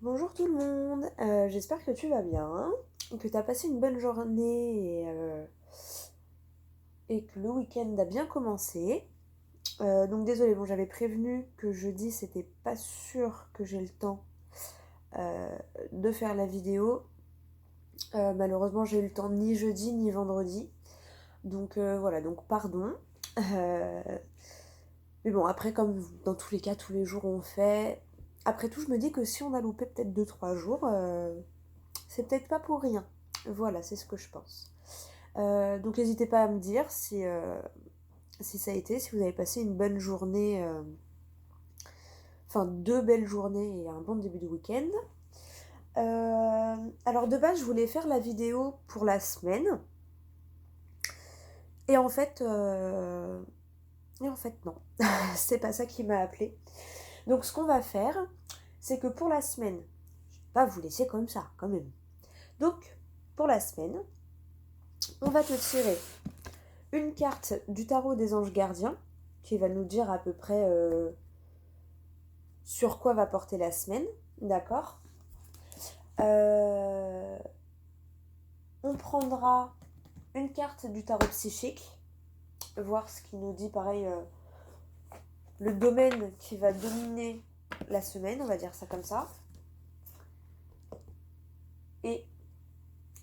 Bonjour tout le monde, j'espère que tu vas bien, que tu as passé une bonne journée et que le week-end a bien commencé. Donc désolée, bon j'avais prévenu que jeudi c'était pas sûr que j'ai le temps euh, de faire la vidéo. Malheureusement j'ai eu le temps ni jeudi ni vendredi. Donc voilà, donc pardon. Euh, mais bon après comme dans tous les cas tous les jours on fait. Après tout je me dis que si on a loupé peut-être deux trois jours, c'est peut-être pas pour rien. Voilà, c'est ce que je pense. Donc n'hésitez pas à me dire si ça a été, si vous avez passé une bonne journée, enfin deux belles journées et un bon début de week-end. Alors de base, je voulais faire la vidéo pour la semaine. Et en fait, non. C'est pas ça qui m'a appelé. Donc ce qu'on va faire, c'est que pour la semaine, je vais pas vous laisser comme ça, quand même. Donc, pour la semaine, on va te tirer une carte du tarot des anges gardiens qui va nous dire à peu près sur quoi va porter la semaine, d'accord. Euh, on prendra une carte du tarot psychique, voir ce qui nous dit pareil, le domaine qui va dominer la semaine, on va dire ça comme ça. Et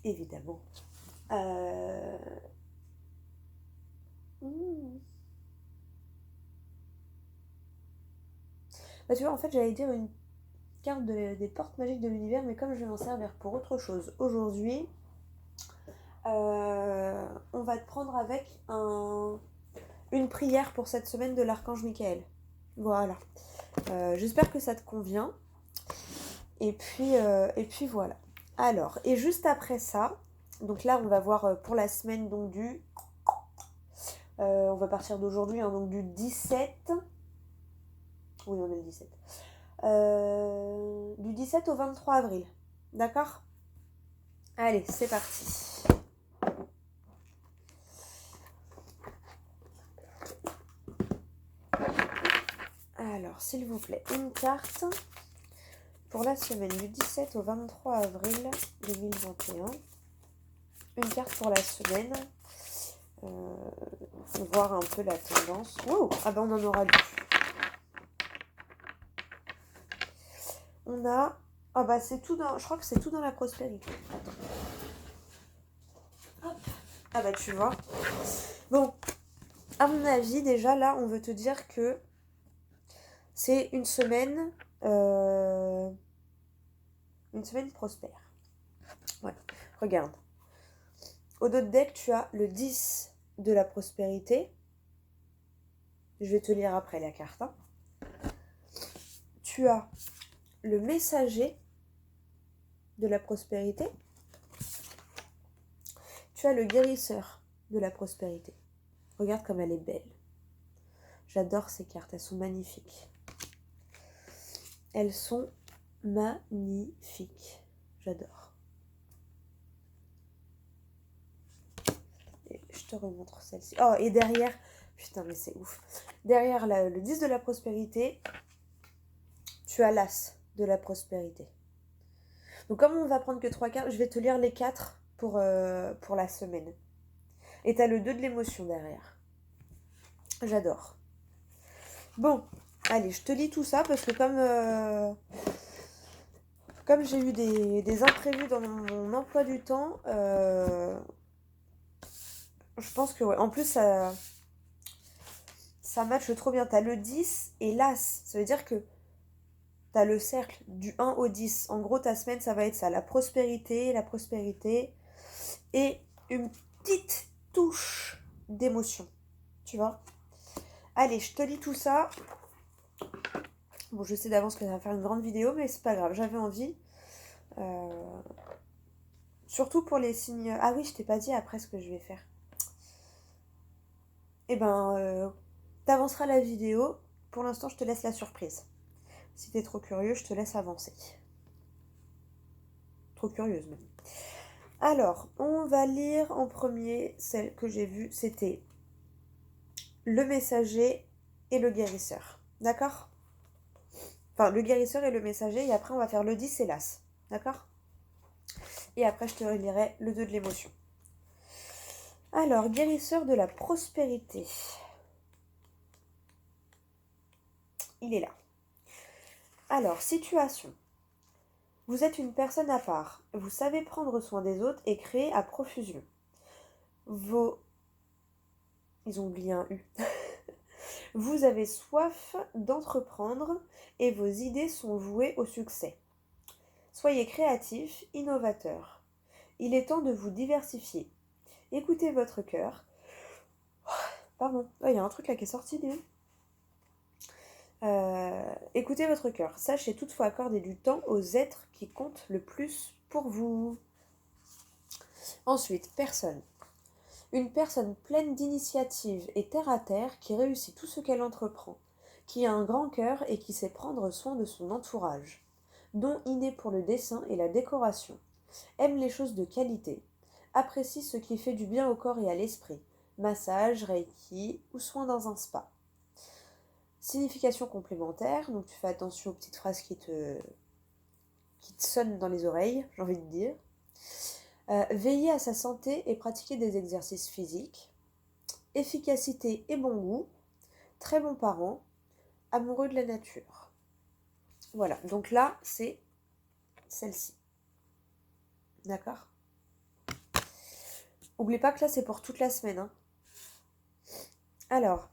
évidemment, euh... bah, tu vois, en fait, j'allais dire une carte des portes magiques de l'univers, mais comme je vais m'en servir pour autre chose aujourd'hui, on va te prendre avec une prière pour cette semaine de l'archange Michael. Voilà. J'espère que ça te convient. Et puis voilà. Alors, et juste après ça, donc là on va voir pour la semaine donc on va partir d'aujourd'hui, hein, donc du 17. Oui, on est le 17. Du 17 au 23 avril. D'accord. Allez, c'est parti. Alors, s'il vous plaît, une carte pour la semaine du 17 au 23 avril 2021. Une carte pour la semaine. Voir un peu la tendance. Oh, ah ben on en aura deux. On a... Ah bah c'est tout dans... Je crois que c'est tout dans la prospérité. Attends. Hop. Ah bah tu vois. Bon, à mon avis, déjà là, on veut te dire que c'est une semaine prospère. Ouais, regarde. Au dos de deck, tu as le 10 de la prospérité. Je vais te lire après la carte. Hein. Tu as le messager de la prospérité. Tu as le guérisseur de la prospérité. Regarde comme elle est belle. J'adore ces cartes, elles sont magnifiques. Elles sont magnifiques. J'adore. Et je te remontre celle-ci. Oh, et derrière, putain, mais c'est ouf. Derrière le 10 de la prospérité, tu as l'as de la prospérité. Donc, comme on va prendre que 3 cartes, je vais te lire les 4 pour la semaine. Et tu as le 2 de l'émotion derrière. J'adore. Bon, allez, je te lis tout ça parce que comme j'ai eu des imprévus dans mon emploi du temps, je pense que ouais. En plus, ça matche trop bien. T'as le 10 et l'as. Ça veut dire que t'as le cercle du 1 au 10. En gros, ta semaine, ça va être ça. La prospérité et une petite touche d'émotion. Tu vois. Allez, je te lis tout ça. Bon, je sais d'avance que ça va faire une grande vidéo, mais c'est pas grave. J'avais envie. Surtout pour les signes... Ah oui, je t'ai pas dit après ce que je vais faire. Eh ben, t'avanceras la vidéo. Pour l'instant, je te laisse la surprise. Si t'es trop curieux, je te laisse avancer. Trop curieuse même. Alors, on va lire en premier celle que j'ai vue. C'était le messager et le guérisseur. D'accord ? Enfin, le guérisseur et le messager, et après on va faire le 10 et l'as. D'accord? Et après je te relirai le 2 de l'émotion. Alors, guérisseur de la prospérité. Il est là. Alors, situation. Vous êtes une personne à part. Vous savez prendre soin des autres et créer à profusion. Ils ont oublié un U. Vous avez soif d'entreprendre et vos idées sont vouées au succès. Soyez créatif, innovateur. Il est temps de vous diversifier. Écoutez votre cœur. Pardon, il y a un truc là qui est sorti, dis. Écoutez votre cœur. Sachez toutefois accorder du temps aux êtres qui comptent le plus pour vous. Ensuite, personne. Une personne pleine d'initiative et terre à terre qui réussit tout ce qu'elle entreprend, qui a un grand cœur et qui sait prendre soin de son entourage. Don inné pour le dessin et la décoration. Aime les choses de qualité. Apprécie ce qui fait du bien au corps et à l'esprit. Massage, reiki ou soin dans un spa. Signification complémentaire, donc tu fais attention aux petites phrases qui te sonnent dans les oreilles, j'ai envie de dire. Veiller à sa santé et pratiquer des exercices physiques. Efficacité et bon goût. Très bon parent. Amoureux de la nature. Voilà, donc là, c'est celle-ci. D'accord? Oublie pas que là, c'est pour toute la semaine. Hein. Alors,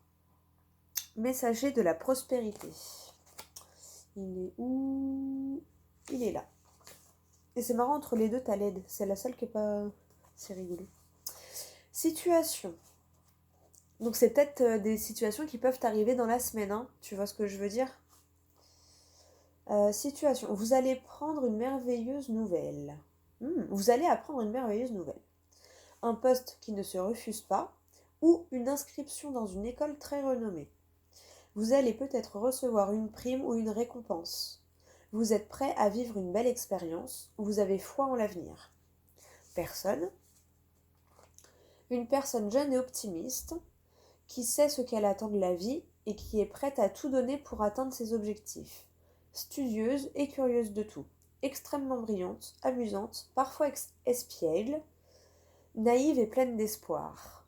messager de la prospérité. Il est où? Il est là. Et c'est marrant, entre les deux, t'as l'aide. C'est la seule qui est pas... C'est rigolo. Situation. Donc c'est peut-être des situations qui peuvent arriver dans la semaine. Hein. Tu vois ce que je veux dire? Situation. Vous allez prendre une merveilleuse nouvelle. Vous allez apprendre une merveilleuse nouvelle. Un poste qui ne se refuse pas ou une inscription dans une école très renommée. Vous allez peut-être recevoir une prime ou une récompense. Vous êtes prêt à vivre une belle expérience. Vous avez foi en l'avenir. Personne. Une personne jeune et optimiste qui sait ce qu'elle attend de la vie et qui est prête à tout donner pour atteindre ses objectifs. Studieuse et curieuse de tout. Extrêmement brillante, amusante, parfois espiègle, naïve et pleine d'espoir.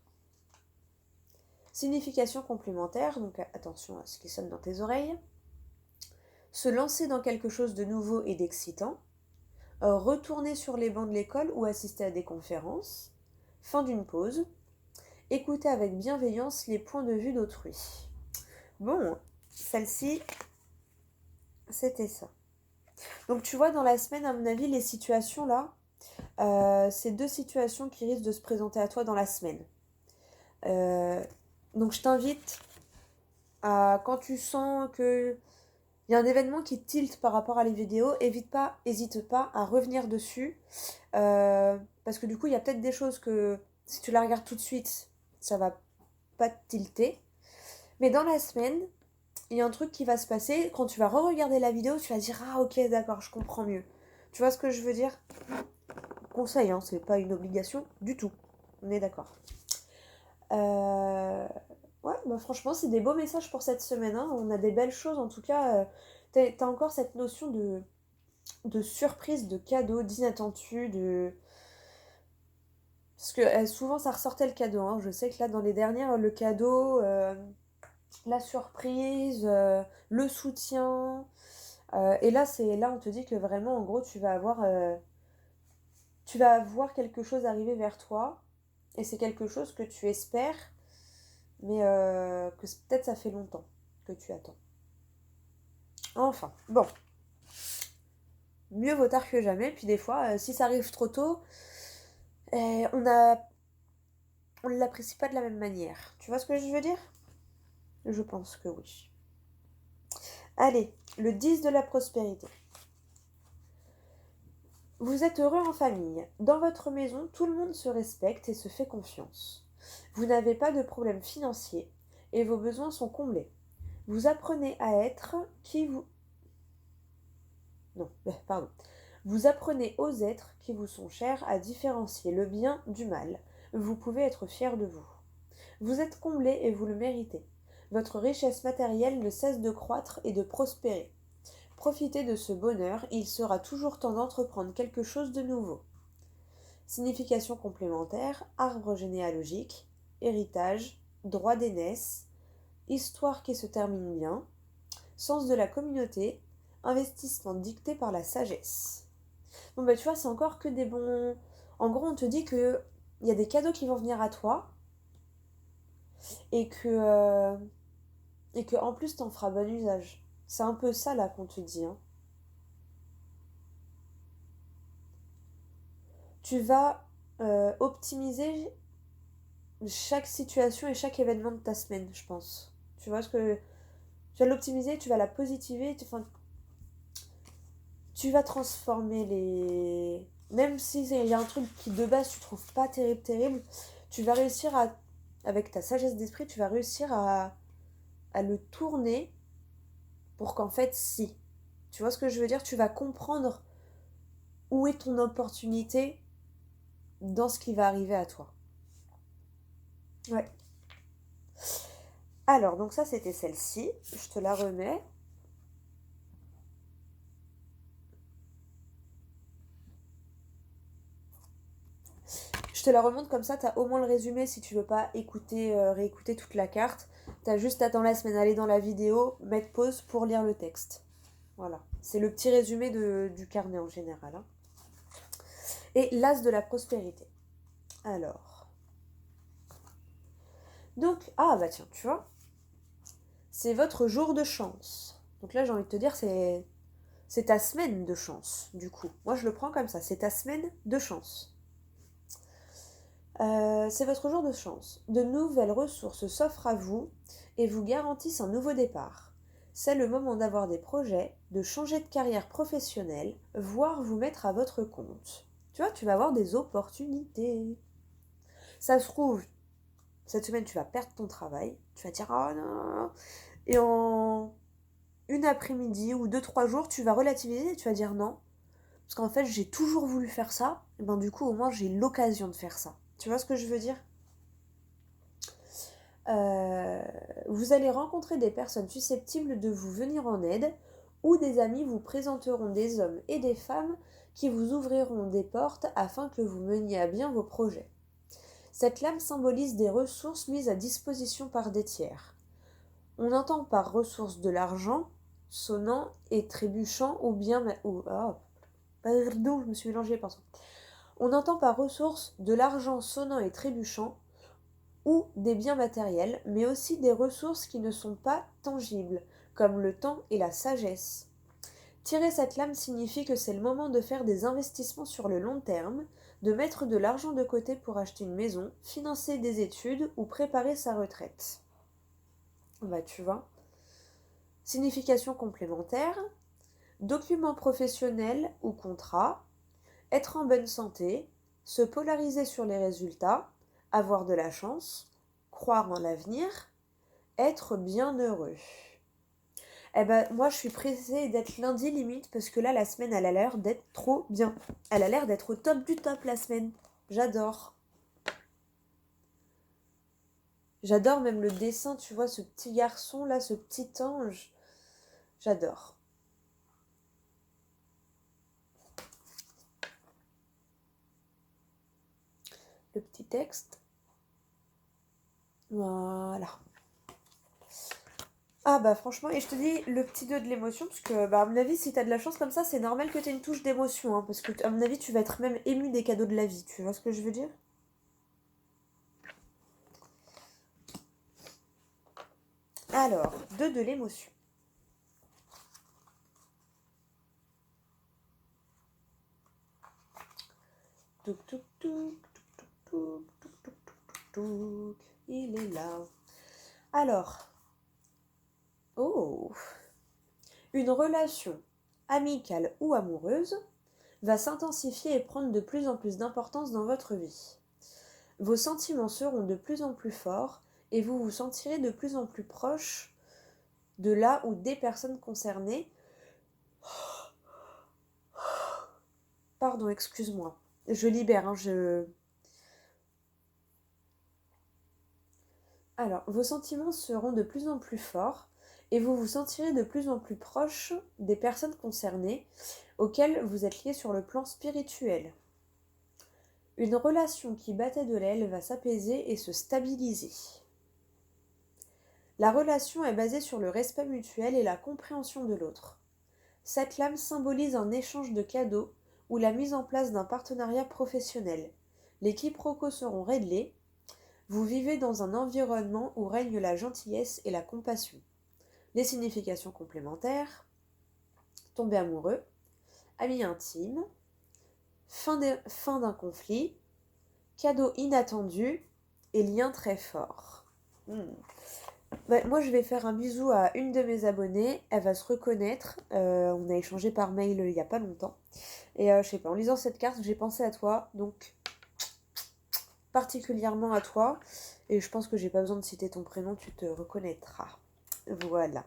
Signification complémentaire, donc attention à ce qui sonne dans tes oreilles. Se lancer dans quelque chose de nouveau et d'excitant. Retourner sur les bancs de l'école ou assister à des conférences. Fin d'une pause. Écouter avec bienveillance les points de vue d'autrui. Bon, celle-ci, c'était ça. Donc tu vois, dans la semaine, à mon avis, les situations là, c'est 2 situations qui risquent de se présenter à toi dans la semaine. Donc je t'invite à, quand tu sens qu'il y a un événement qui tilte par rapport à les vidéos, hésite pas à revenir dessus. Parce que du coup, il y a peut-être des choses que, si tu la regardes tout de suite, ça va pas te tilter. Mais dans la semaine, il y a un truc qui va se passer. Quand tu vas re-regarder la vidéo, tu vas dire « Ah ok, d'accord, je comprends mieux. » Tu vois ce que je veux dire? Conseil, hein, c'est pas une obligation du tout. On est d'accord. Ouais, bah franchement, c'est des beaux messages pour cette semaine. Hein. On a des belles choses, en tout cas. T'as encore cette notion de surprise, de cadeau, d'inattendu, de... Parce que souvent, ça ressortait le cadeau. Hein. Je sais que là, dans les dernières, le cadeau, la surprise, le soutien... et là, on te dit que vraiment, en gros, tu vas voir quelque chose arriver vers toi. Et c'est quelque chose que tu espères, mais que peut-être ça fait longtemps que tu attends. Enfin, bon. Mieux vaut tard que jamais. Puis des fois, si ça arrive trop tôt, on ne l'apprécie pas de la même manière. Tu vois ce que je veux dire? Je pense que oui. Allez, le 10 de la prospérité. Vous êtes heureux en famille. Dans votre maison, tout le monde se respecte et se fait confiance. Vous n'avez pas de problème financier et vos besoins sont comblés. Vous apprenez à être qui vous... Non, pardon. Vous apprenez aux êtres qui vous sont chers à différencier le bien du mal. Vous pouvez être fier de vous. Vous êtes comblé et vous le méritez. Votre richesse matérielle ne cesse de croître et de prospérer. profitez de ce bonheur, il sera toujours temps d'entreprendre quelque chose de nouveau. Signification complémentaire, arbre généalogique, héritage, droit d'aînesse, histoire qui se termine bien, sens de la communauté, investissement dicté par la sagesse. Bon bah tu vois, c'est encore que des bons... En gros, on te dit que il y a des cadeaux qui vont venir à toi et que en plus t'en feras bon usage. C'est un peu ça là qu'on te dit, hein. Tu vas optimiser chaque situation et chaque événement de ta semaine, je pense. Tu vois ce que... Tu vas l'optimiser, tu vas la positiver, enfin, tu vas transformer les... Même si il y a un truc qui de base tu trouves pas terrible, terrible, tu vas réussir à... Avec ta sagesse d'esprit, tu vas réussir à le tourner pour qu'en fait, si. Tu vois ce que je veux dire? Tu vas comprendre où est ton opportunité dans ce qui va arriver à toi. Ouais. Alors, donc ça, c'était celle-ci. Je te la remets. Je te la remonte comme ça, t'as au moins le résumé si tu veux pas écouter, réécouter toute la carte. T'as juste à dans la semaine aller dans la vidéo, mettre pause pour lire le texte. Voilà. C'est le petit résumé du carnet en général, hein. Et l'as de la prospérité. Alors. Donc, ah bah tiens, tu vois. C'est votre jour de chance. Donc là, j'ai envie de te dire, c'est ta semaine de chance, du coup. Moi, je le prends comme ça. C'est ta semaine de chance. C'est votre jour de chance. De nouvelles ressources s'offrent à vous et vous garantissent un nouveau départ. C'est le moment d'avoir des projets, de changer de carrière professionnelle, voire vous mettre à votre compte. Tu vois, tu vas avoir des opportunités. Ça se trouve, cette semaine, tu vas perdre ton travail. Tu vas dire, oh non. Et en une après-midi ou 2-3 jours, tu vas relativiser et tu vas dire non. Parce qu'en fait, j'ai toujours voulu faire ça. Et ben du coup, au moins, j'ai l'occasion de faire ça. Tu vois ce que je veux dire? Vous allez rencontrer des personnes susceptibles de vous venir en aide ou des amis vous présenteront des hommes et des femmes qui vous ouvriront des portes afin que vous meniez à bien vos projets. Cette lame symbolise des ressources mises à disposition par des tiers. On entend par ressources de l'argent, sonnant et trébuchant ou bien... pardon, je me suis mélangée, pardon. On entend par ressources de l'argent sonnant et trébuchant ou des biens matériels, mais aussi des ressources qui ne sont pas tangibles, comme le temps et la sagesse. Tirer cette lame signifie que c'est le moment de faire des investissements sur le long terme, de mettre de l'argent de côté pour acheter une maison, financer des études ou préparer sa retraite. Bah tu vois. Signification complémentaire, document professionnel ou contrat, être en bonne santé, se polariser sur les résultats, avoir de la chance, croire en l'avenir, être bien heureux. Eh ben, moi, je suis pressée d'être lundi limite parce que là, la semaine, elle a l'air d'être trop bien. Elle a l'air d'être au top du top, la semaine. J'adore. J'adore même le dessin, tu vois, ce petit garçon là, ce petit ange. J'adore. Le petit texte. Voilà. Ah bah franchement, et je te dis le petit 2 de l'émotion, parce que bah, à mon avis, si t'as de la chance comme ça, c'est normal que t'aies une touche d'émotion, hein, parce que à mon avis, tu vas être même ému des cadeaux de la vie, tu vois ce que je veux dire? Alors, 2 de l'émotion. Touk touk touk, touk touk touk, touk touk touk touk, il est là. Alors, oh, une relation amicale ou amoureuse va s'intensifier et prendre de plus en plus d'importance dans votre vie. Vos sentiments seront de plus en plus forts et vous vous sentirez de plus en plus proche de là ou des personnes concernées. Pardon, excuse-moi. Je libère, hein, Alors, vos sentiments seront de plus en plus forts et vous vous sentirez de plus en plus proche des personnes concernées auxquelles vous êtes liés sur le plan spirituel. Une relation qui battait de l'aile va s'apaiser et se stabiliser. La relation est basée sur le respect mutuel et la compréhension de l'autre. Cette lame symbolise un échange de cadeaux ou la mise en place d'un partenariat professionnel. Les quiproquos seront réglés. Vous vivez dans un environnement où règne la gentillesse et la compassion. Les significations complémentaires: tomber amoureux, ami intime, fin d'un conflit, cadeau inattendu et lien très fort. Moi, je vais faire un bisou à une de mes abonnées. Elle va se reconnaître. On a échangé par mail il n'y a pas longtemps. Et je sais pas, en lisant cette carte, j'ai pensé à toi. Donc, particulièrement à toi. Et je pense que j'ai pas besoin de citer ton prénom, tu te reconnaîtras. Voilà.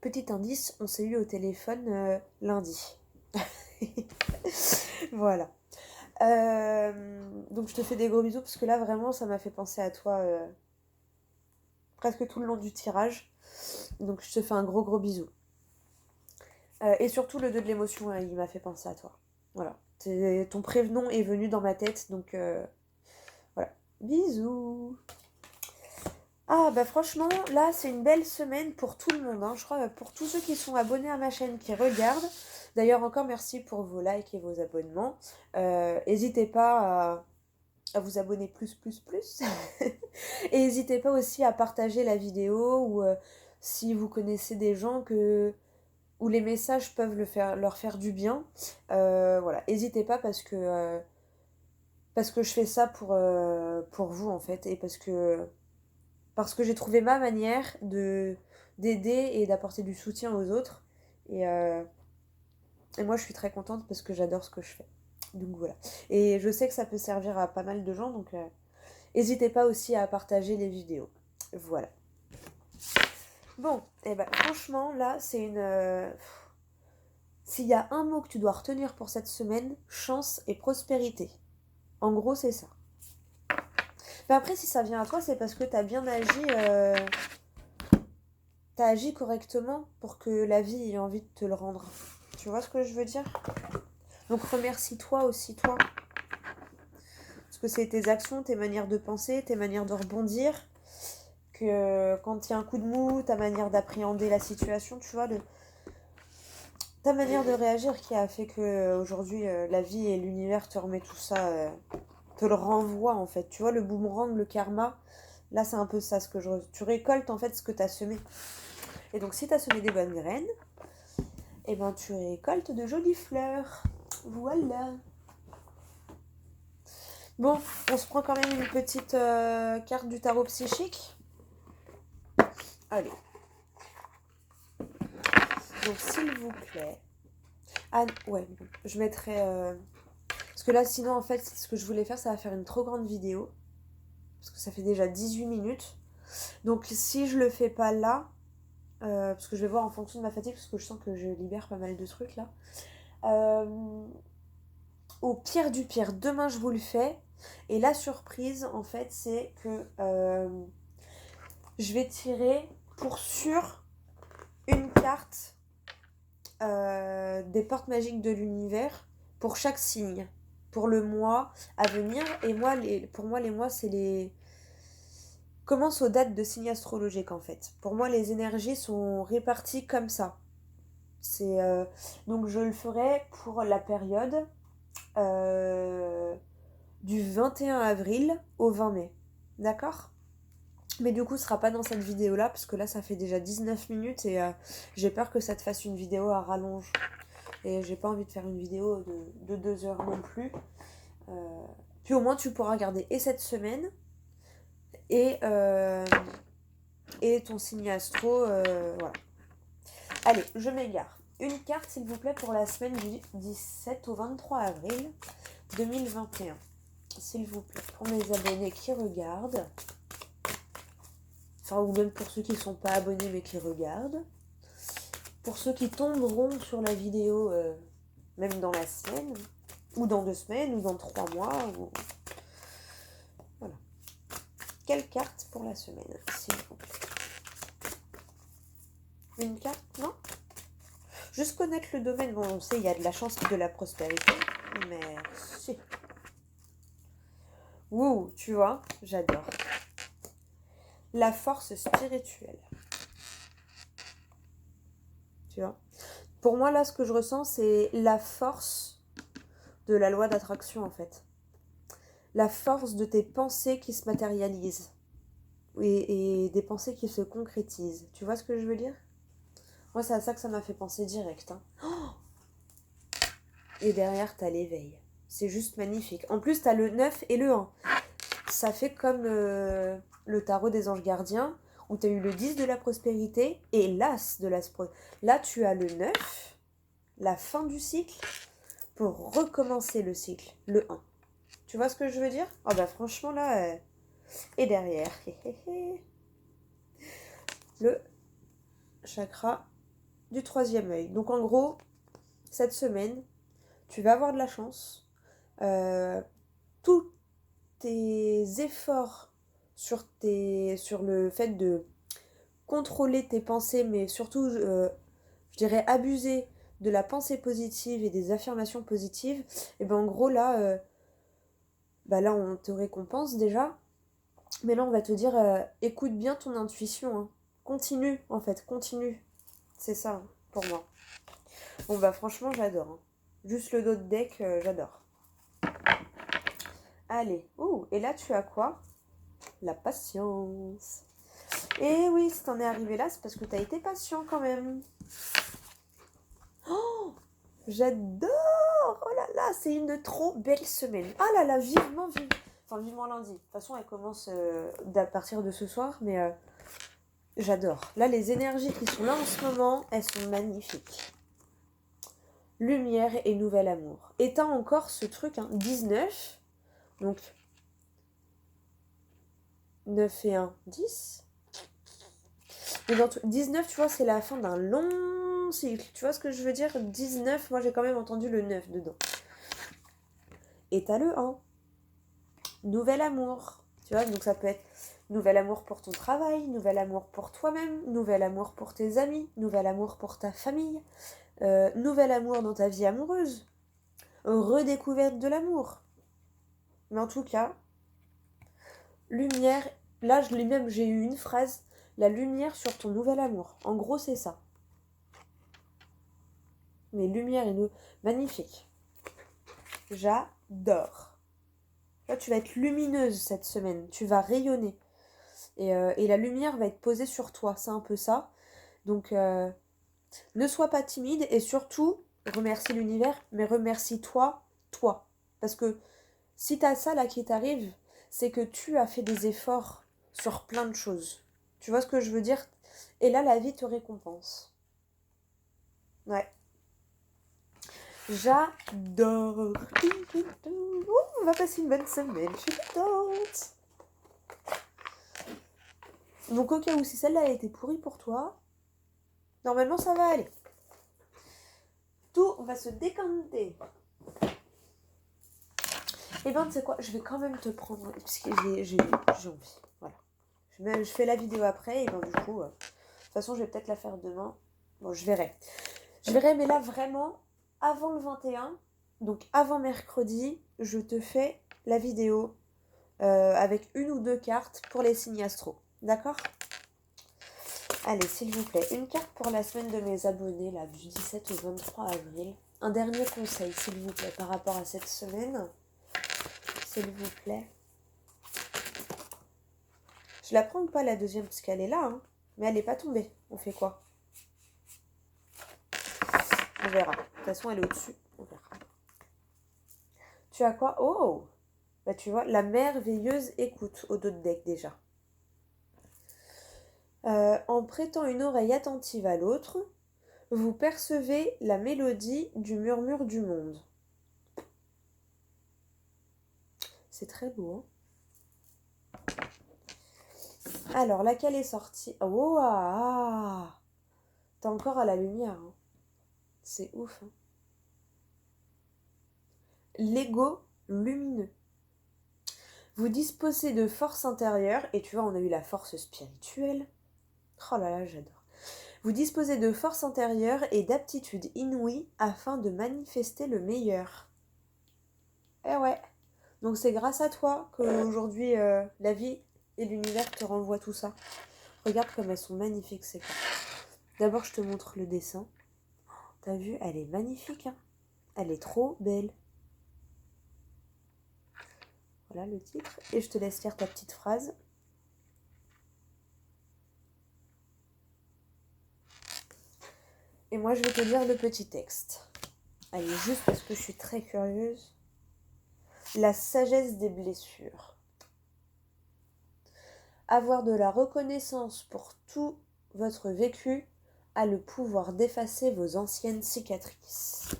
Petit indice, on s'est eu au téléphone lundi. Voilà. Donc, je te fais des gros bisous parce que là, vraiment, ça m'a fait penser à toi presque tout le long du tirage. Donc je te fais un gros bisou. Et surtout le 2 de l'émotion, hein, il m'a fait penser à toi. Voilà. Ton prénom est venu dans ma tête, donc voilà. Bisous. Ah bah franchement, là c'est une belle semaine pour tout le monde. Hein. Je crois pour tous ceux qui sont abonnés à ma chaîne, qui regardent. D'ailleurs encore merci pour vos likes et vos abonnements. N'hésitez pas à vous abonner plus. Et n'hésitez pas aussi à partager la vidéo ou si vous connaissez des gens où les messages peuvent leur faire du bien. Voilà, n'hésitez pas parce que je fais ça pour vous en fait et parce que j'ai trouvé ma manière d'aider et d'apporter du soutien aux autres. Et moi je suis très contente parce que j'adore ce que je fais. Donc voilà. Et je sais que ça peut servir à pas mal de gens, donc n'hésitez pas aussi à partager les vidéos. Voilà. Bon, et ben franchement, là, c'est une... S'il y a un mot que tu dois retenir pour cette semaine, chance et prospérité. En gros, c'est ça. Mais après, si ça vient à toi, c'est parce que t'as bien agi... T'as agi correctement pour que la vie ait envie de te le rendre. Tu vois ce que je veux dire ? Donc remercie-toi aussi, toi. Parce que c'est tes actions, tes manières de penser, tes manières de rebondir. Que quand il y a un coup de mou, ta manière d'appréhender la situation, tu vois, ta manière de réagir qui a fait que aujourd'hui la vie et l'univers te remet tout ça, te le renvoie en fait. Tu vois, le boomerang, le karma, là c'est un peu ça, tu récoltes en fait ce que tu as semé. Et donc si tu as semé des bonnes graines, et ben tu récoltes de jolies fleurs. Voilà. Bon, on se prend quand même une petite carte du tarot psychique. Allez. Donc s'il vous plaît. Ah ouais, je mettrai... Parce que là sinon en fait ce que je voulais faire ça va faire une trop grande vidéo. Parce que ça fait déjà 18 minutes. Donc si je le fais pas là, parce que je vais voir en fonction de ma fatigue, parce que je sens que je libère pas mal de trucs là. Au pire du pire, demain je vous le fais. Et la surprise en fait c'est que je vais tirer pour sûr une carte des portes magiques de l'univers pour chaque signe, pour le mois à venir. Et moi, pour moi, les mois, c'est les... commence aux dates de signes astrologiques en fait. Pour moi, les énergies sont réparties comme ça. Donc je le ferai pour la période du 21 avril au 20 mai. D'accord ? Mais du coup, ce sera pas dans cette vidéo-là, parce que là, ça fait déjà 19 minutes et j'ai peur que ça te fasse une vidéo à rallonge. Et j'ai pas envie de faire une vidéo de 2 heures non plus. Puis au moins, tu pourras regarder et cette semaine et ton signe astro. Voilà. Allez, je m'égare. Une carte, s'il vous plaît, pour la semaine du 17 au 23 avril 2021. S'il vous plaît, pour mes abonnés qui regardent. Enfin, ou même pour ceux qui ne sont pas abonnés mais qui regardent. Pour ceux qui tomberont sur la vidéo, même dans la semaine, ou dans 2 semaines, ou dans 3 mois. Voilà. Quelle carte pour la semaine, s'il vous plaît ? Une carte, non? Juste connaître le domaine. Bon, on sait, il y a de la chance et de la prospérité. Merci. Ouh, tu vois, j'adore. La force spirituelle. Tu vois? Pour moi, là, ce que je ressens, c'est la force de la loi d'attraction, en fait. La force de tes pensées qui se matérialisent. Et des pensées qui se concrétisent. Tu vois ce que je veux dire? Moi, c'est à ça que ça m'a fait penser direct. Hein. Et derrière, t'as l'éveil. C'est juste magnifique. En plus, t'as le 9 et le 1. Ça fait comme le tarot des anges gardiens, où t'as eu le 10 de la prospérité et l'as de la prospérité. Là, tu as le 9, la fin du cycle, pour recommencer le cycle, le 1. Tu vois ce que je veux dire? Oh bah franchement, là... Et derrière, le chakra du troisième œil. Donc en gros, cette semaine, tu vas avoir de la chance. Tous tes efforts sur le fait de contrôler tes pensées, mais surtout, je dirais, abuser de la pensée positive et des affirmations positives, et ben en gros, là, là, on te récompense déjà. Mais là, on va te dire, écoute bien ton intuition. Hein. Continue, en fait, continue. C'est ça, hein, pour moi. Bon, bah franchement, j'adore. Hein. Juste le dos de deck, j'adore. Allez. Ouh, et là, tu as quoi? La patience. Et oui, si t'en es arrivé là, c'est parce que t'as été patient quand même. Oh, j'adore. Oh là là, c'est une trop belle semaine. Ah là là, vivement, vivement lundi. De toute façon, elle commence à partir de ce soir, mais j'adore. Là, les énergies qui sont là en ce moment, elles sont magnifiques. Lumière et nouvel amour. Et t'as encore ce truc, hein, 19. Donc, 9 et 1, 10. Mais dans 19, tu vois, c'est la fin d'un long cycle. Tu vois ce que je veux dire? 19, moi j'ai quand même entendu le 9 dedans. Et t'as le 1. Nouvel amour. Tu vois, donc ça peut être nouvel amour pour ton travail, nouvel amour pour toi-même, nouvel amour pour tes amis, nouvel amour pour ta famille, nouvel amour dans ta vie amoureuse, redécouverte de l'amour. Mais en tout cas, lumière, là j'ai eu une phrase, la lumière sur ton nouvel amour. En gros, c'est ça. Mais lumière et magnifique. J'adore. Là, tu vas être lumineuse cette semaine. Tu vas rayonner. Et la lumière va être posée sur toi. C'est un peu ça. Donc, ne sois pas timide. Et surtout, remercie l'univers. Mais remercie-toi, toi. Parce que si t'as ça là qui t'arrive, c'est que tu as fait des efforts sur plein de choses. Tu vois ce que je veux dire? Et là, la vie te récompense. Ouais. J'adore. On va passer une bonne semaine. Je suis contente. Donc au cas où si celle-là a été pourrie pour toi, normalement ça va aller. Tout va se décanter. Et ben tu sais quoi, je vais quand même te prendre, parce que j'ai envie. Voilà. Je fais la vidéo après et ben du coup, de toute façon je vais peut-être la faire demain. Bon, je verrai. Mais là vraiment, avant le 21, donc avant mercredi, je te fais la vidéo avec une ou deux cartes pour les signes astro. D'accord ? Allez, s'il vous plaît, une carte pour la semaine de mes abonnés, là, du 17 au 23 avril. Un dernier conseil, s'il vous plaît, par rapport à cette semaine. S'il vous plaît. Je la prends ou pas, la deuxième, parce qu'elle est là, hein. Mais elle n'est pas tombée. On fait quoi? On verra. De toute façon, elle est au-dessus. On verra. Tu as quoi? Oh! Bah, tu vois, la merveilleuse écoute au dos de deck, déjà. En prêtant une oreille attentive à l'autre, vous percevez la mélodie du murmure du monde. C'est très beau, hein. Alors, laquelle est sortie? Oh, ah, t'es encore à la lumière, hein. C'est ouf, hein. L'ego lumineux. Vous disposez de force intérieure, et tu vois, on a eu la force spirituelle. Oh là là, j'adore. Vous disposez de force intérieure et d'aptitudes inouïes afin de manifester le meilleur. Eh ouais. Donc c'est grâce à toi qu'aujourd'hui la vie et l'univers te renvoient tout ça. Regarde comme elles sont magnifiques ces cartes. D'abord je te montre le dessin. T'as vu, elle est magnifique, hein. Elle est trop belle. Voilà le titre. Et je te laisse lire ta petite phrase. Et moi je vais te lire le petit texte. Allez, juste parce que je suis très curieuse. La sagesse des blessures. Avoir de la reconnaissance pour tout votre vécu a le pouvoir d'effacer vos anciennes cicatrices.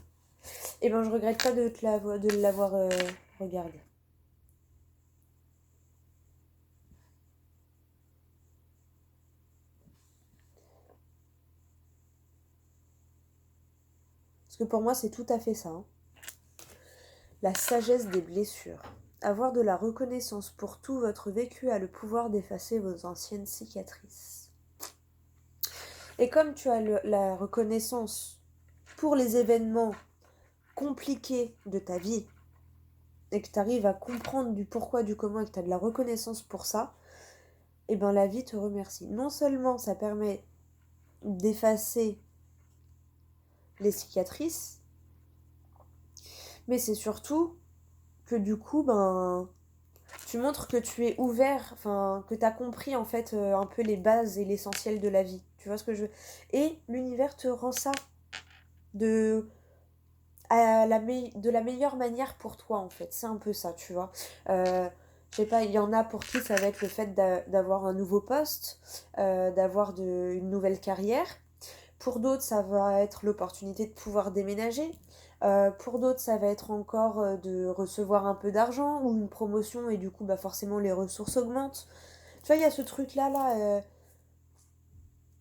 Eh ben, je regrette pas de l'avoir regardé. Parce que pour moi, c'est tout à fait ça. Hein. La sagesse des blessures. Avoir de la reconnaissance pour tout votre vécu a le pouvoir d'effacer vos anciennes cicatrices. Et comme tu as la reconnaissance pour les événements compliqués de ta vie, et que tu arrives à comprendre du pourquoi, du comment, et que tu as de la reconnaissance pour ça, et bien la vie te remercie. Non seulement ça permet d'effacer les cicatrices, mais c'est surtout que du coup, ben, tu montres que tu es ouvert, enfin, que tu as compris en fait un peu les bases et l'essentiel de la vie. Tu vois ce que je veux? Et l'univers te rend ça de, de la meilleure manière pour toi en fait. C'est un peu ça, tu vois. Je sais pas, il y en a pour qui ça va être le fait d'avoir un nouveau poste, d'avoir une nouvelle carrière. Pour d'autres, ça va être l'opportunité de pouvoir déménager. Pour d'autres, ça va être encore de recevoir un peu d'argent ou une promotion et du coup, bah forcément, les ressources augmentent. Tu vois, il y a ce truc-là,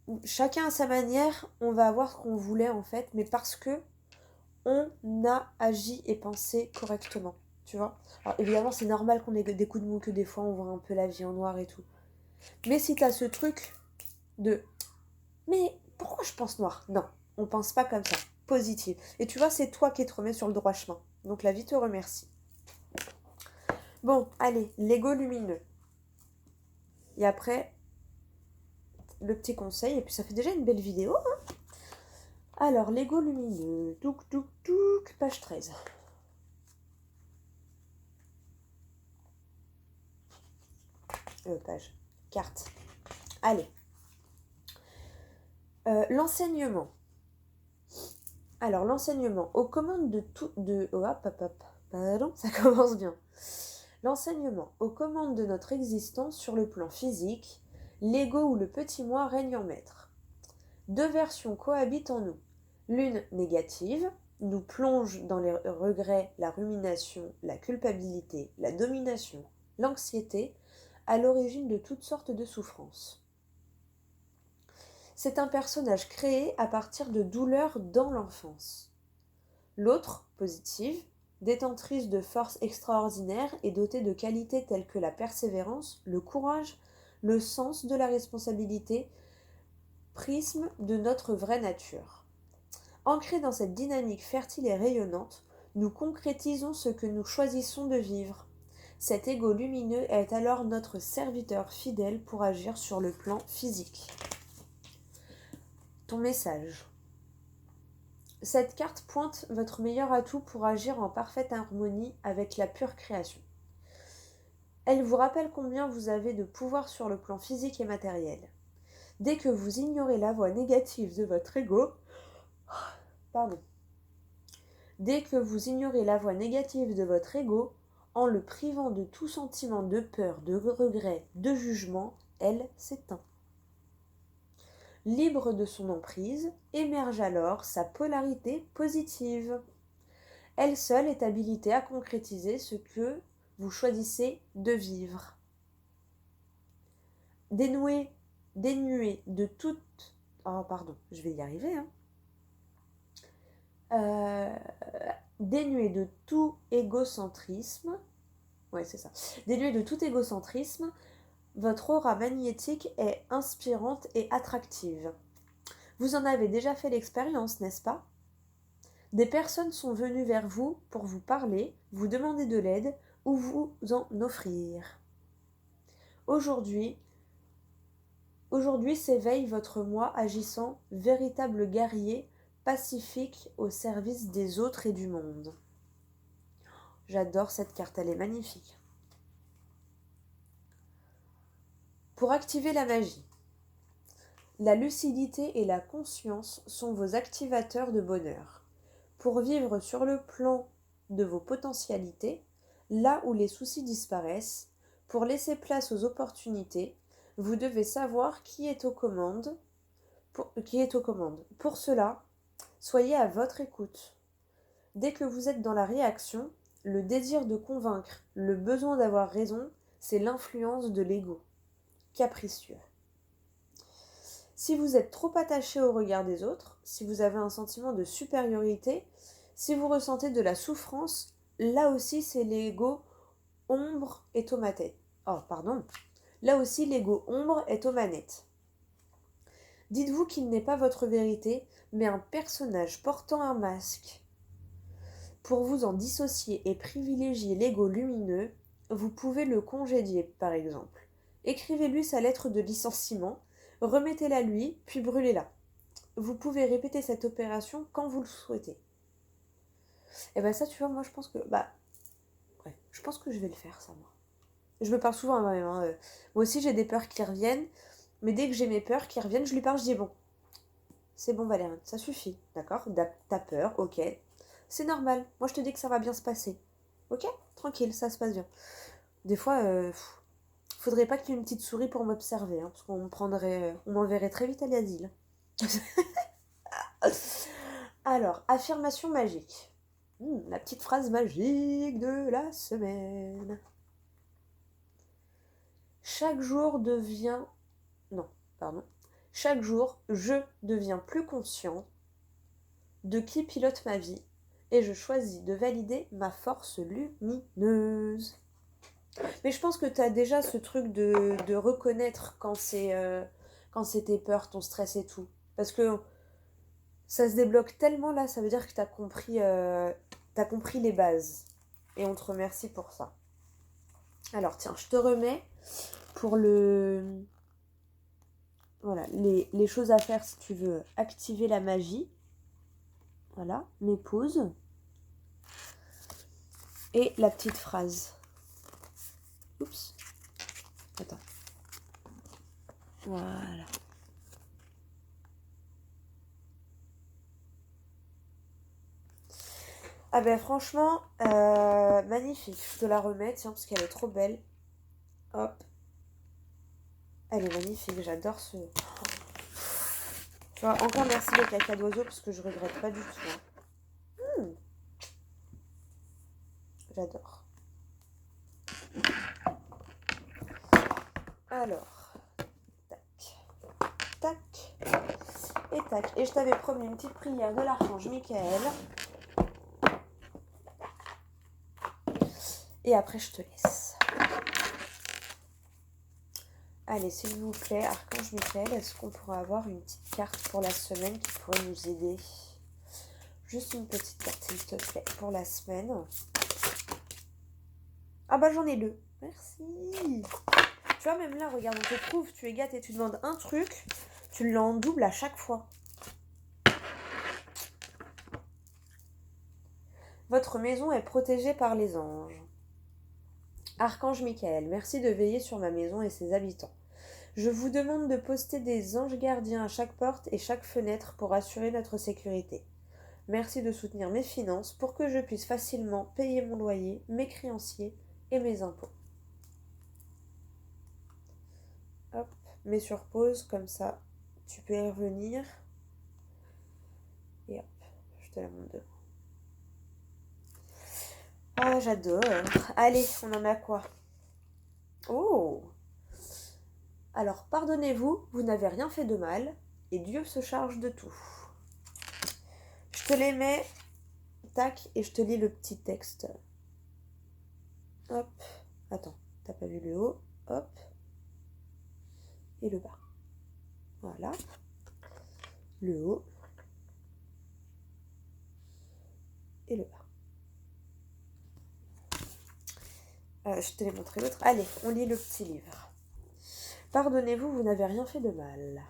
où chacun à sa manière, on va avoir ce qu'on voulait en fait, mais parce que on a agi et pensé correctement. Tu vois. Alors évidemment, c'est normal qu'on ait des coups de mou, que des fois on voit un peu la vie en noir et tout. Mais si t'as ce truc de mais pourquoi je pense noir? Non, on pense pas comme ça. Positive. Et tu vois, c'est toi qui te remets sur le droit chemin. Donc la vie te remercie. Bon, allez, Lego lumineux. Et après, le petit conseil. Et puis ça fait déjà une belle vidéo. Hein. Alors, Lego lumineux. Douk, douk, douk. Page 13. Page. Carte. Allez. L'enseignement. Alors, l'enseignement. Aux commandes de tout... Oh, hop, hop, hop. Pardon, ça commence bien. L'enseignement. Aux commandes de notre existence sur le plan physique, l'ego ou le petit moi règne en maître. Deux versions cohabitent en nous. L'une négative, nous plonge dans les regrets, la rumination, la culpabilité, la domination, l'anxiété, à l'origine de toutes sortes de souffrances. C'est un personnage créé à partir de douleurs dans l'enfance. L'autre, positive, détentrice de forces extraordinaires et dotée de qualités telles que la persévérance, le courage, le sens de la responsabilité, prisme de notre vraie nature. Ancrés dans cette dynamique fertile et rayonnante, nous concrétisons ce que nous choisissons de vivre. Cet ego lumineux est alors notre serviteur fidèle pour agir sur le plan physique. Ton message. Cette carte pointe votre meilleur atout pour agir en parfaite harmonie avec la pure création. Elle vous rappelle combien vous avez de pouvoir sur le plan physique et matériel. Dès que vous ignorez la voix négative de votre ego, Dès que vous ignorez la voix négative de votre ego, en le privant de tout sentiment de peur, de regret, de jugement, elle s'éteint. Libre de son emprise, émerge alors sa polarité positive. Elle seule est habilitée à concrétiser ce que vous choisissez de vivre. Dénuée de toute... Oh pardon, je vais y arriver. Dénuée de tout égocentrisme. Ouais, c'est ça. Dénuée de tout égocentrisme, votre aura magnétique est inspirante et attractive. Vous en avez déjà fait l'expérience, n'est-ce pas? Des personnes sont venues vers vous pour vous parler, vous demander de l'aide ou vous en offrir. Aujourd'hui s'éveille votre moi agissant, véritable guerrier, pacifique au service des autres et du monde. J'adore cette carte, elle est magnifique. Pour activer la magie, la lucidité et la conscience sont vos activateurs de bonheur. Pour vivre sur le plan de vos potentialités, là où les soucis disparaissent, pour laisser place aux opportunités, vous devez savoir qui est aux commandes. Pour cela, soyez à votre écoute. Dès que vous êtes dans la réaction, le désir de convaincre, le besoin d'avoir raison, c'est l'influence de l'ego, capricieux. Si vous êtes trop attaché au regard des autres, si vous avez un sentiment de supériorité, si vous ressentez de la souffrance, là aussi c'est l'ego ombre est aux manettes. Là aussi l'ego ombre est aux manettes. Dites-vous qu'il n'est pas votre vérité, mais un personnage portant un masque. Pour vous en dissocier et privilégier l'ego lumineux, vous pouvez le congédier, par exemple. Écrivez-lui sa lettre de licenciement, remettez-la lui, puis brûlez-la. Vous pouvez répéter cette opération quand vous le souhaitez. Et ben ça, tu vois, moi je pense que... je pense que je vais le faire, ça, moi. Je me parle souvent à moi-même. Moi aussi, j'ai des peurs qui reviennent, mais dès que j'ai mes peurs qui reviennent, je lui parle, je dis bon. C'est bon, Valériane, ça suffit, d'accord? T'as peur, ok. C'est normal, moi je te dis que ça va bien se passer. Ok? Tranquille, ça se passe bien. Des fois, faudrait pas qu'il y ait une petite souris pour m'observer, parce qu'on m'enverrait très vite à l'asile. Alors, affirmation magique. La petite phrase magique de la semaine. Chaque jour, je deviens plus conscient de qui pilote ma vie et je choisis de valider ma force lumineuse. Mais je pense que tu as déjà ce truc de reconnaître quand c'est tes peurs, ton stress et tout. Parce que ça se débloque tellement là, ça veut dire que tu as compris les bases. Et on te remercie pour ça. Alors tiens, je te remets pour voilà, les choses à faire si tu veux activer la magie. Voilà, mes pauses. Et la petite phrase. Oups. Attends. Voilà. Ah ben franchement, magnifique. Je te la remets, tiens, parce qu'elle est trop belle. Hop. Elle est magnifique, j'adore ce... Tu vois, encore merci le caca d'oiseau, parce que je regrette pas du tout. J'adore. Alors, tac, tac, et tac. Et je t'avais promis une petite prière de l'archange Michael. Et après, je te laisse. Allez, s'il vous plaît, archange Michael, est-ce qu'on pourrait avoir une petite carte pour la semaine qui pourrait nous aider? Juste une petite carte, s'il te plaît, pour la semaine. Ah bah j'en ai 2. Merci. Tu vois, même là, regarde, on te trouve, tu es gâte et tu demandes un truc, tu l'as en double à chaque fois. Votre maison est protégée par les anges. Archange Michael, merci de veiller sur ma maison et ses habitants. Je vous demande de poster des anges gardiens à chaque porte et chaque fenêtre pour assurer notre sécurité. Merci de soutenir mes finances pour que je puisse facilement payer mon loyer, mes créanciers et mes impôts. Hop, mets sur pause, comme ça tu peux y revenir. Et hop, je te la montre devant. Ah, j'adore. Allez, on en a quoi? Oh! Alors, pardonnez-vous, vous n'avez rien fait de mal, et Dieu se charge de tout. Je te les mets, tac, et je te lis le petit texte. Hop, attends, t'as pas vu le haut, hop, et le bas. Voilà. le haut et le bas. Je te l'ai montré l'autre. Allez, on lit le petit livre. Pardonnez-vous, vous n'avez rien fait de mal.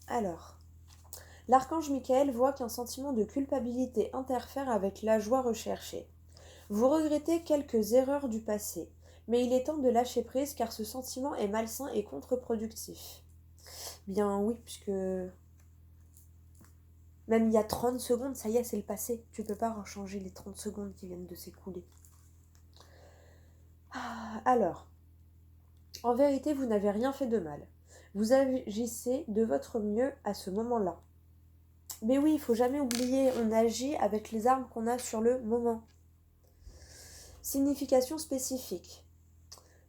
Alors, l'archange Michael voit qu'un sentiment de culpabilité interfère avec la joie recherchée. Vous regrettez quelques erreurs du passé, mais il est temps de lâcher prise car ce sentiment est malsain et contre-productif. Bien oui, puisque même il y a 30 secondes, ça y est, c'est le passé. Tu peux pas changer les 30 secondes qui viennent de s'écouler. Alors, en vérité, vous n'avez rien fait de mal. Vous agissez de votre mieux à ce moment-là. Mais oui, il faut jamais oublier, on agit avec les armes qu'on a sur le moment. Signification spécifique.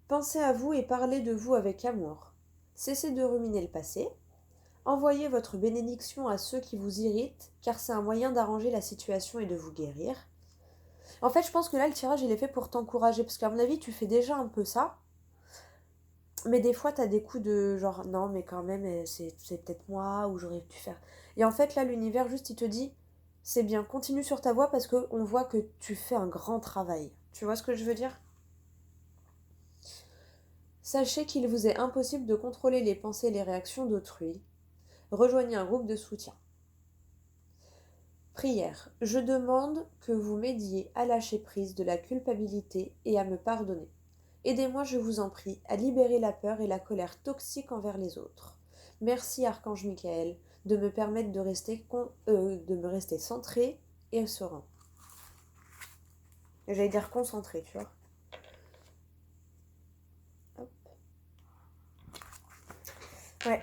Pensez à vous et parlez de vous avec amour. Cessez de ruminer le passé. Envoyez votre bénédiction à ceux qui vous irritent, car c'est un moyen d'arranger la situation et de vous guérir. En fait, je pense que là, le tirage, il est fait pour t'encourager, parce qu'à mon avis, tu fais déjà un peu ça. Mais des fois, t'as des coups de genre, non, mais quand même, c'est peut-être moi, ou j'aurais dû faire. Et en fait, là, l'univers, juste, il te dit, c'est bien, continue sur ta voie, parce qu'on voit que tu fais un grand travail. Tu vois ce que je veux dire ? Sachez qu'il vous est impossible de contrôler les pensées et les réactions d'autrui. Rejoignez un groupe de soutien. Prière. Je demande que vous m'aidiez à lâcher prise de la culpabilité et à me pardonner. Aidez-moi, je vous en prie, à libérer la peur et la colère toxique envers les autres. Merci, Archange Michael, de me permettre de me rester centré et serein. J'allais dire concentré, tu vois. Hop. Ouais.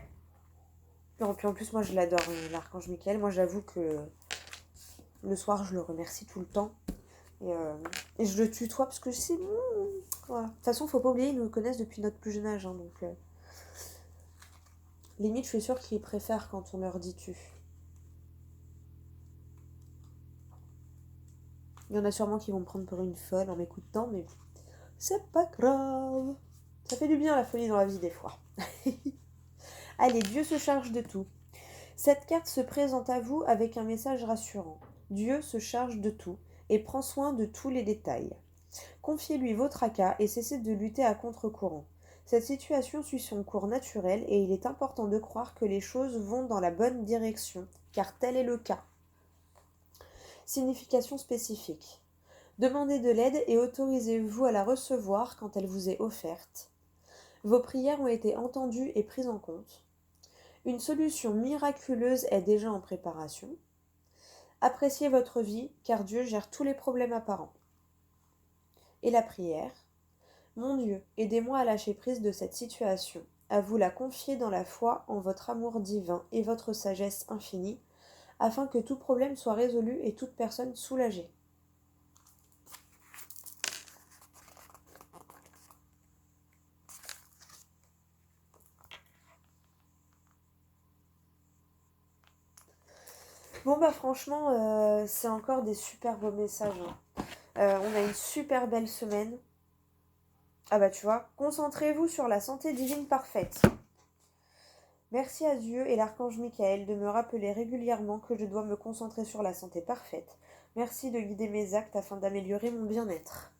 Non, puis en plus, moi, je l'adore, l'Archange Michael. Moi, j'avoue que le soir, je le remercie tout le temps. Et je le tutoie parce que c'est... Voilà. De toute façon, faut pas oublier, ils nous connaissent depuis notre plus jeune âge. Hein, donc, limite, je suis sûre qu'ils préfèrent quand on leur dit tu. Il y en a sûrement qui vont me prendre pour une folle en m'écoutant, mais c'est pas grave. Ça fait du bien la folie dans la vie des fois. Allez, Dieu se charge de tout. Cette carte se présente à vous avec un message rassurant. Dieu se charge de tout et prend soin de tous les détails. Confiez-lui vos tracas et cessez de lutter à contre-courant. Cette situation suit son cours naturel et il est important de croire que les choses vont dans la bonne direction, car tel est le cas. Signification spécifique. Demandez de l'aide et autorisez-vous à la recevoir quand elle vous est offerte. Vos prières ont été entendues et prises en compte. Une solution miraculeuse est déjà en préparation. Appréciez votre vie, car Dieu gère tous les problèmes apparents. Et la prière. Mon Dieu, aidez-moi à lâcher prise de cette situation, à vous la confier dans la foi en votre amour divin et votre sagesse infinie, afin que tout problème soit résolu et toute personne soulagée. Bon bah franchement, c'est encore des super beaux messages. Hein. On a une super belle semaine. Ah bah tu vois, concentrez-vous sur la santé divine parfaite. Merci à Dieu et l'archange Michael de me rappeler régulièrement que je dois me concentrer sur la santé parfaite. Merci de guider mes actes afin d'améliorer mon bien-être.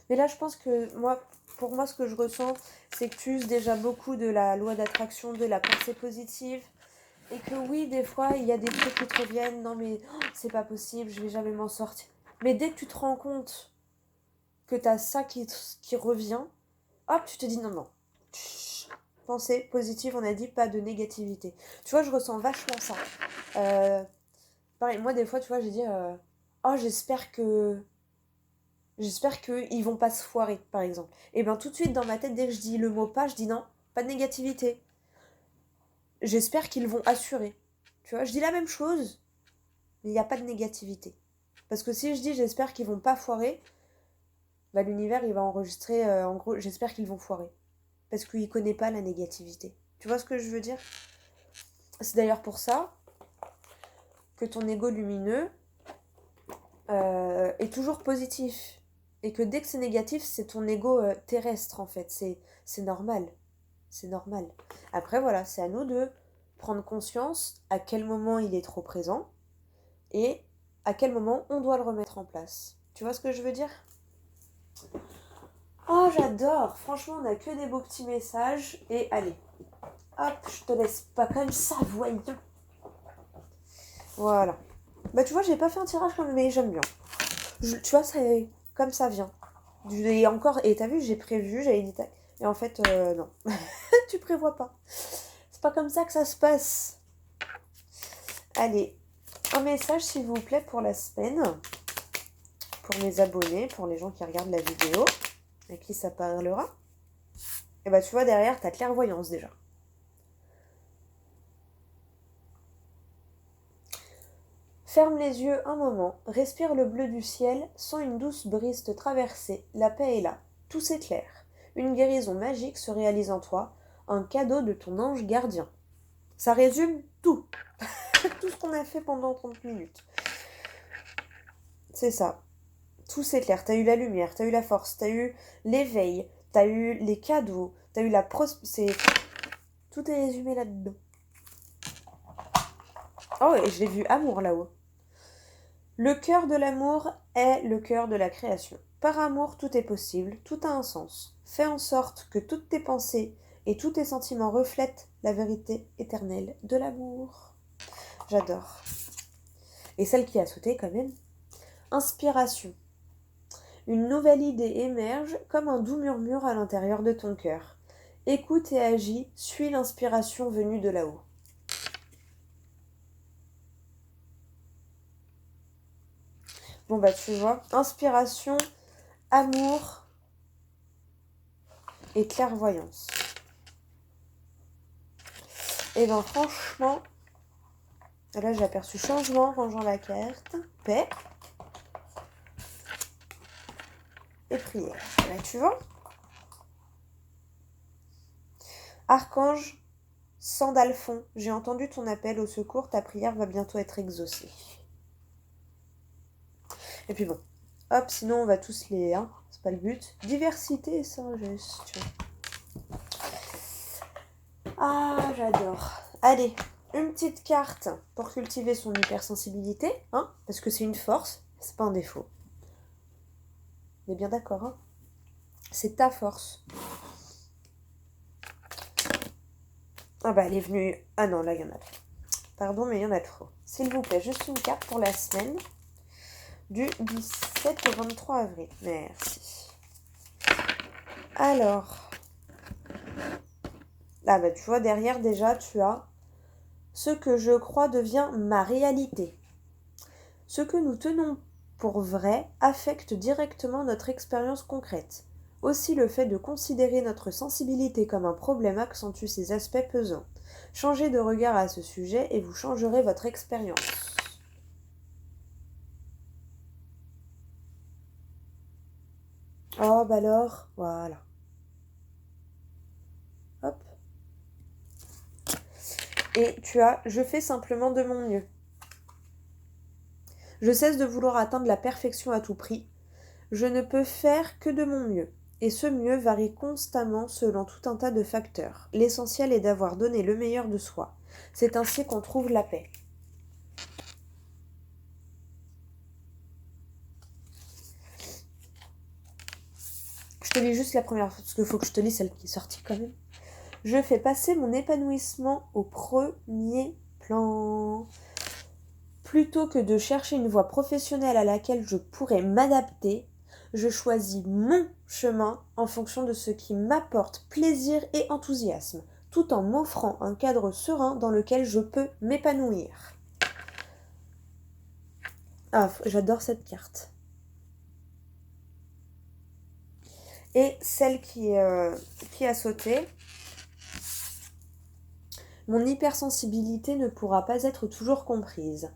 Mais là, je pense que pour moi, ce que je ressens, c'est que tu uses déjà beaucoup de la loi d'attraction, de la pensée positive. Et que oui, des fois, il y a des trucs qui te reviennent. Non, mais c'est pas possible, je vais jamais m'en sortir. Mais dès que tu te rends compte que tu as ça qui revient, hop, tu te dis non, non. Pensée positive, on a dit, pas de négativité. Tu vois, je ressens vachement ça. Pareil, moi, des fois, tu vois, j'ai dit, oh, j'espère qu'ils vont pas se foirer, par exemple. Et bien, tout de suite, dans ma tête, dès que je dis le mot pas, je dis non, pas de négativité. J'espère qu'ils vont assurer. Tu vois, je dis la même chose, mais il n'y a pas de négativité. Parce que si je dis j'espère qu'ils vont pas foirer, bah l'univers il va enregistrer en gros j'espère qu'ils vont foirer. Parce qu'il connaît pas la négativité. Tu vois ce que je veux dire ? C'est d'ailleurs pour ça que ton ego lumineux est toujours positif. Et que dès que c'est négatif, c'est ton ego terrestre en fait. C'est normal. C'est normal. Après, voilà, c'est à nous de prendre conscience à quel moment il est trop présent et à quel moment on doit le remettre en place. Tu vois ce que je veux dire? Oh, j'adore! Franchement, on n'a que des beaux petits messages. Et allez, hop, je te laisse pas comme ça, voyons. Voilà. Bah, tu vois, j'ai pas fait un tirage comme mais j'aime bien. Tu vois, c'est comme ça vient. Et encore, et t'as vu, j'ai prévu, j'avais dit. Et en fait, non. Tu prévois pas. C'est pas comme ça que ça se passe. Allez, un message s'il vous plaît pour la semaine. Pour mes abonnés, pour les gens qui regardent la vidéo. À qui ça parlera. Et bah tu vois, derrière, t'as clairvoyance déjà. Ferme les yeux un moment, respire le bleu du ciel, sens une douce brise te traverser, la paix est là, tout s'éclaire. Une guérison magique se réalise en toi, un cadeau de ton ange gardien. Ça résume tout. Tout ce qu'on a fait pendant 30 minutes. C'est ça. Tout s'éclaire. T'as eu la lumière, t'as eu la force, t'as eu l'éveil, t'as eu les cadeaux, t'as eu la Tout est résumé là-dedans. Oh, et j'ai vu amour là-haut. Le cœur de l'amour est le cœur de la création. Par amour, tout est possible, tout a un sens. Fais en sorte que toutes tes pensées et tous tes sentiments reflètent la vérité éternelle de l'amour. J'adore. Et celle qui a sauté quand même. Inspiration. Une nouvelle idée émerge comme un doux murmure à l'intérieur de ton cœur. Écoute et agis, suis l'inspiration venue de là-haut. Bon bah tu vois, inspiration, amour et clairvoyance. Et ben franchement, là j'ai aperçu changement, rangeant la carte, paix et prière. Là tu vois. Archange Sandalphon, j'ai entendu ton appel au secours, ta prière va bientôt être exaucée. Et puis bon, hop, sinon on va tous les... Hein, c'est pas le but. Diversité et sagesse, tu vois. Ah, j'adore. Allez, une petite carte pour cultiver son hypersensibilité, hein, parce que c'est une force, c'est pas un défaut. On est bien d'accord, hein. C'est ta force. Ah bah elle est venue... Ah non, là il y en a trop. Pardon, mais il y en a trop. S'il vous plaît, juste une carte pour la semaine du 17 au 23 avril. Merci. Alors... Ah bah tu vois, derrière déjà, tu as « Ce que je crois devient ma réalité. Ce que nous tenons pour vrai affecte directement notre expérience concrète. Aussi le fait de considérer notre sensibilité comme un problème accentue ses aspects pesants. Changez de regard à ce sujet et vous changerez votre expérience. » Oh bah alors, voilà. Hop. Et tu as « Je fais simplement de mon mieux. Je cesse de vouloir atteindre la perfection à tout prix. Je ne peux faire que de mon mieux. Et ce mieux varie constamment selon tout un tas de facteurs. L'essentiel est d'avoir donné le meilleur de soi. C'est ainsi qu'on trouve la paix. Je te lis juste la première fois, parce qu'il faut que je te lis celle qui est sortie quand même. Je fais passer mon épanouissement au premier plan. Plutôt que de chercher une voie professionnelle à laquelle je pourrais m'adapter, je choisis mon chemin en fonction de ce qui m'apporte plaisir et enthousiasme, tout en m'offrant un cadre serein dans lequel je peux m'épanouir. Ah, j'adore cette carte. Et celle qui a sauté, mon hypersensibilité ne pourra pas être toujours comprise.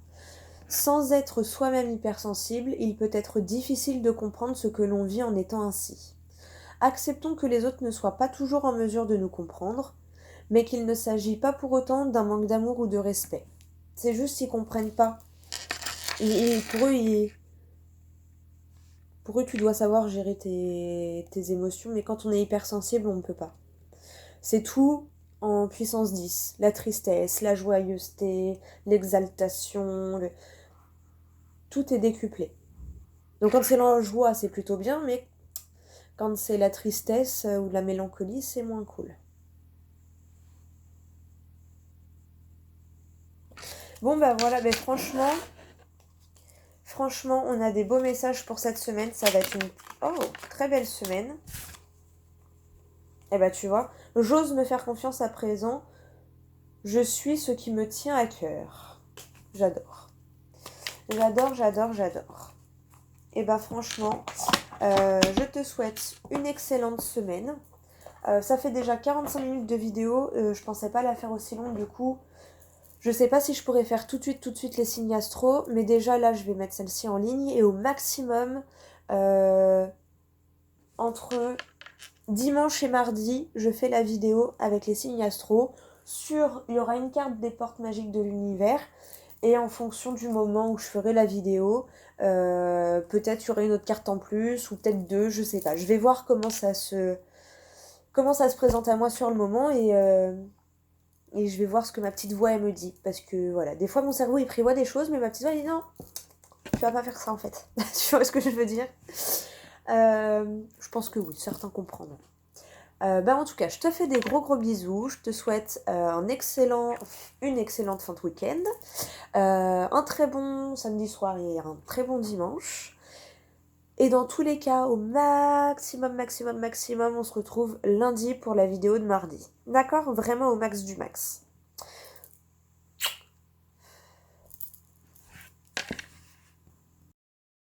Sans être soi-même hypersensible, il peut être difficile de comprendre ce que l'on vit en étant ainsi. Acceptons que les autres ne soient pas toujours en mesure de nous comprendre, mais qu'il ne s'agit pas pour autant d'un manque d'amour ou de respect. C'est juste qu'ils ne comprennent pas. Pour eux, Pour eux, tu dois savoir gérer tes émotions, mais quand on est hypersensible, on ne peut pas. C'est tout en puissance 10. La tristesse, la joyeuseté, l'exaltation, tout est décuplé. Donc quand c'est la joie, c'est plutôt bien, mais quand c'est la tristesse ou la mélancolie, c'est moins cool. Bon bah voilà, mais franchement, on a des beaux messages pour cette semaine. Ça va être une très belle semaine. Et bah tu vois, j'ose me faire confiance à présent. Je suis ce qui me tient à cœur. J'adore. J'adore. Et bah franchement, je te souhaite une excellente semaine. Ça fait déjà 45 minutes de vidéo. Je pensais pas la faire aussi longue du coup. Je sais pas si je pourrais faire tout de suite les signes astro, mais déjà là je vais mettre celle-ci en ligne et au maximum entre dimanche et mardi je fais la vidéo avec les signes astro. Il y aura une carte des portes magiques de l'univers et en fonction du moment où je ferai la vidéo, peut-être il y aura une autre carte en plus ou peut-être deux, je sais pas. Je vais voir comment ça se présente à moi sur le moment et je vais voir ce que ma petite voix elle me dit. Parce que voilà, des fois mon cerveau il prévoit des choses, mais ma petite voix elle dit non, tu vas pas faire ça en fait. Tu vois ce que je veux dire? Je pense que oui, certains comprendront. En tout cas, je te fais des gros bisous. Je te souhaite une excellente fin de week-end. Un très bon samedi soir et un très bon dimanche. Et dans tous les cas, au maximum, on se retrouve lundi pour la vidéo de mardi. D'accord? Vraiment au max du max.